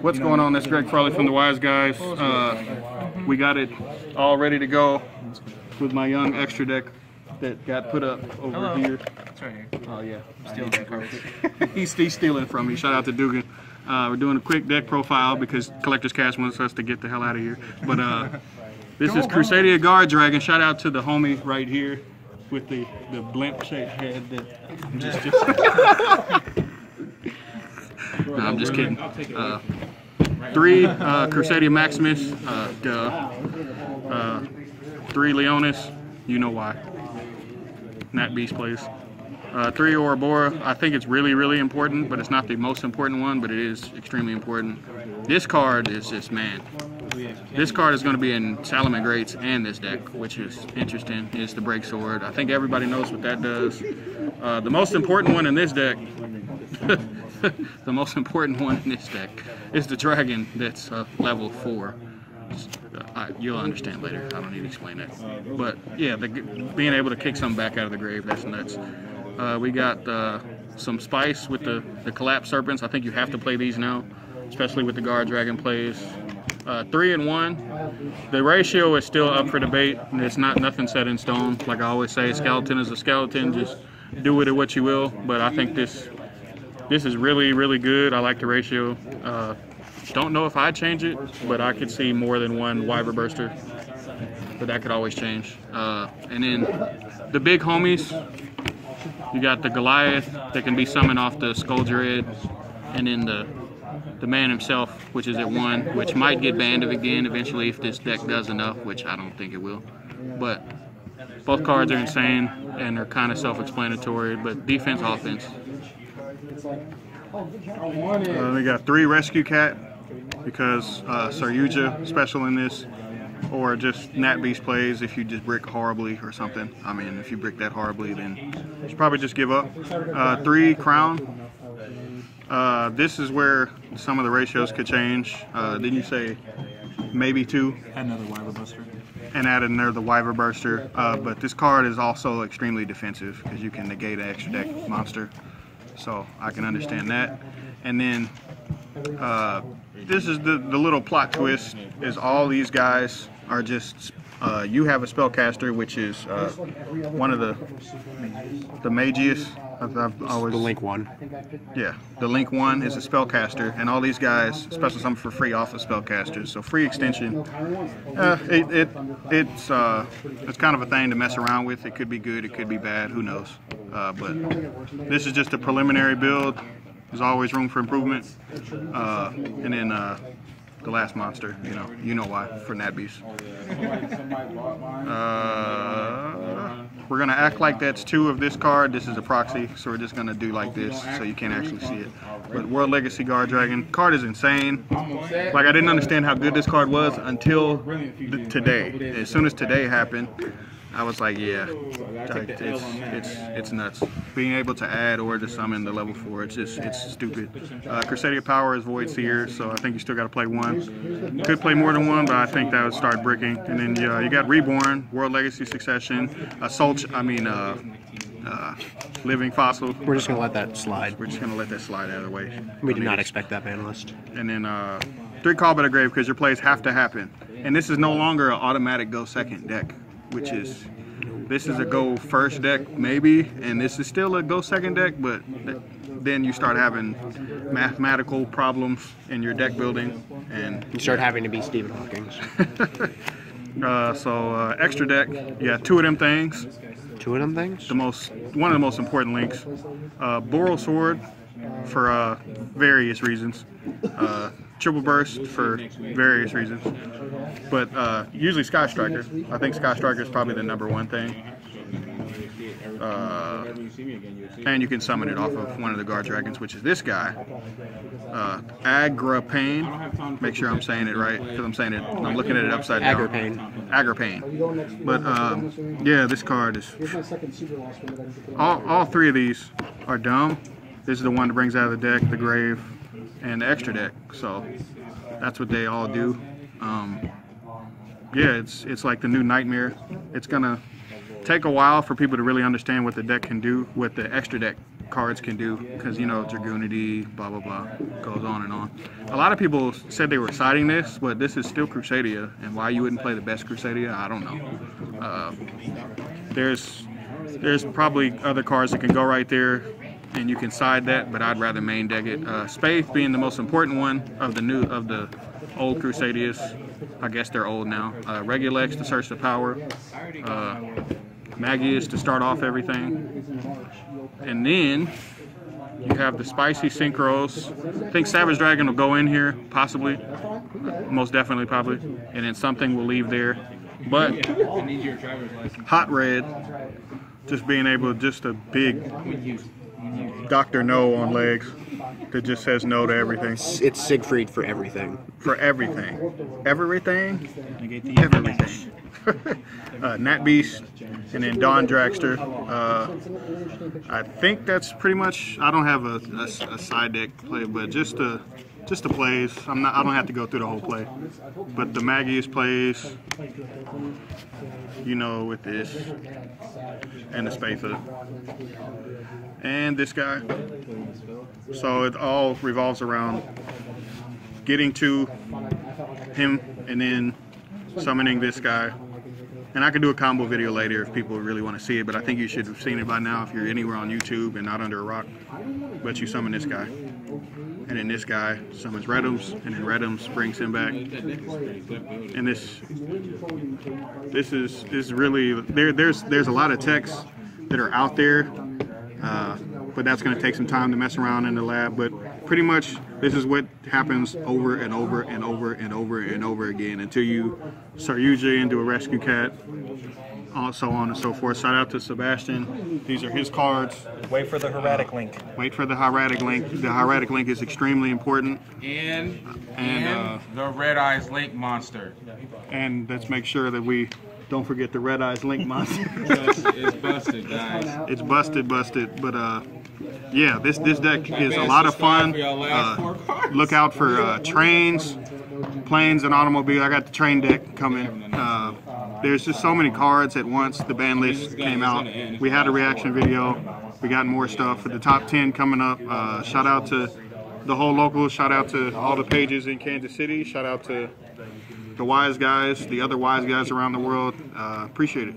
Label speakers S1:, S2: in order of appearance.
S1: What's going on? That's Greg Farley from the Wise Guys. We got it all ready to go with my young extra deck that got put up over here.
S2: It's right here.
S1: Oh yeah,
S2: Stealing cards.
S1: he's stealing from me. Shout out to Dugan. We're doing a quick deck profile because Collector's Cast wants us to get the hell out of here. But this is Crusadia Guardragon. Shout out to the homie right here with the blimp-shaped head. That I'm just no, I'm just kidding. 3 Crusadia Maximus, 3 Leonis, you know why. Nat Beast plays. 3 Ouroboros. I think it's really important, but it's not the most important one, but it is extremely important. This card is just, man. This card is going to be in Salamangreats and this deck, which is interesting. It's the Break Sword. I think everybody knows what that does. The most important one in this deck, the most important one in this deck is the dragon that's level 4. You'll understand later. I don't need to explain that. But yeah, being able to kick something back out of the grave, that's nuts. We got some spice with the collapsed serpents. I think you have to play these now, especially with the Guardragon plays. 3 and 1. The ratio is still up for debate. It's nothing set in stone. Like I always say, skeleton is a skeleton. Just do with it what you will. But I think this is really good. I like the ratio. Don't know if I'd change it, but I could see more than one Wyver Burster. But that could always change. And then the big homies, you got the Goliath that can be summoned off the Skull Dread, and then the man himself, which is at 1, which might get banned again eventually if this deck does enough, which I don't think it will. But both cards are insane and they're kind of self-explanatory, but defense, offense. We got 3 Rescue Cat because Sir Yugioh special in this, or just Nat Beast plays if you just brick horribly or something. I mean, if you brick that horribly, then you should probably just give up. 3 Crown. This is where some of the ratios could change. Didn't you say maybe 2?
S2: Add another Wyver Buster.
S1: And add another Wyver Burster. But this card is also extremely defensive because you can negate an extra deck monster. So I can understand that. And then this is the little plot twist, is all these guys are just you have a spellcaster, which is one of the Magius. I've always,
S3: the Link 1.
S1: Yeah, the Link 1 is a spellcaster, and all these guys, special summon for free off of spellcasters. So free extension. It's kind of a thing to mess around with. It could be good, it could be bad, who knows. But this is just a preliminary build. There's always room for improvement. And then the last monster, you know why, for Nat Beast. We're gonna act like that's 2 of this card. This is a proxy, so we're just gonna do like this so you can't actually see it. But World Legacy Guardragon card is insane. Like, I didn't understand how good this card was until today. As soon as today happened, I was like, yeah, it's nuts. Being able to add or to summon the level 4, it's stupid. Crusadia Power is Void Seer, so I think you still got to play 1. Could play more than 1, but I think that would start bricking. And then you got Reborn, World Legacy Succession, Living Fossil.
S3: We're just gonna let that slide.
S1: We're just gonna let that slide out of the way.
S3: We did not expect that ban list.
S1: And then 3 Call by the Grave, because your plays have to happen. And this is no longer an automatic go second deck, which is, this is a go first deck maybe, and this is still a go second deck, but then you start having mathematical problems in your deck building, and
S3: you start having to be Stephen Hawking.
S1: So extra deck, yeah, 2 of them things.
S3: 2 of them things?
S1: One of the most important links. Boral Sword for various reasons. Triple Burst for various reasons. But usually Sky Striker. I think Sky Striker is probably the #1 thing. And you can summon it off of one of the Guardragons, which is this guy. Agrapane. Make sure I'm saying it right, because I'm looking at it upside down. Agrapane. But yeah, this card is, all 3 of these are dumb. This is the one that brings out of the deck the grave and the extra deck, so that's what they all do. Yeah, it's like the new Nightmare. It's gonna take a while for people to really understand what the deck can do, what the extra deck cards can do, because you know Dragoonity, blah blah blah, goes on and on. A lot of people said they were citing this, but this is still Crusadia, and why you wouldn't play the best Crusadia, I don't know. There's probably other cards that can go right there, and you can side that, but I'd rather main deck it. Spade being the most important one of the old Crusadias. I guess they're old now. Regulex to search the power. Magius to start off everything. And then you have the spicy synchros. I think Savage Dragon will go in here, possibly. Most definitely, probably. And then something will leave there. But hot red, just being able, just a big Dr. No on legs that just says no to everything.
S3: It's Siegfried for everything.
S1: For everything. Everything? Everything. Nat Beast, and then Dawn Dragster. I think that's pretty much. I don't have a side deck play, but just the plays. I don't have to go through the whole play. But the Magius plays, you know, with this and the Spatha and this guy. So it all revolves around getting to him and then summoning this guy. And I can do a combo video later if people really want to see it, but I think you should have seen it by now if you're anywhere on YouTube and not under a rock. But you summon this guy. And then this guy summons Redums, and then Redums brings him back. And this is really, there's a lot of texts that are out there, but that's going to take some time to mess around in the lab. But pretty much this is what happens over and over and over and over and over again until you start Yugioh into a rescue cat, so on and so forth. Shout out to Sebastian. These are his cards.
S4: Wait for the hieratic link.
S1: Wait for the hieratic link. The hieratic link is extremely important.
S5: And the Red Eyes Link monster.
S1: And let's make sure that we don't forget the Red Eyes Link monster.
S5: It's busted, guys.
S1: It's busted. But yeah, this deck is a lot of fun. Look out for trains, planes, and automobiles. I got the train deck coming. There's just so many cards at once. The ban list came out. We had a reaction video. We got more stuff for the top 10 coming up. Shout out to the whole local. Shout out to all the pages in Kansas City. Shout out to the wise guys, the other wise guys around the world. Appreciate it.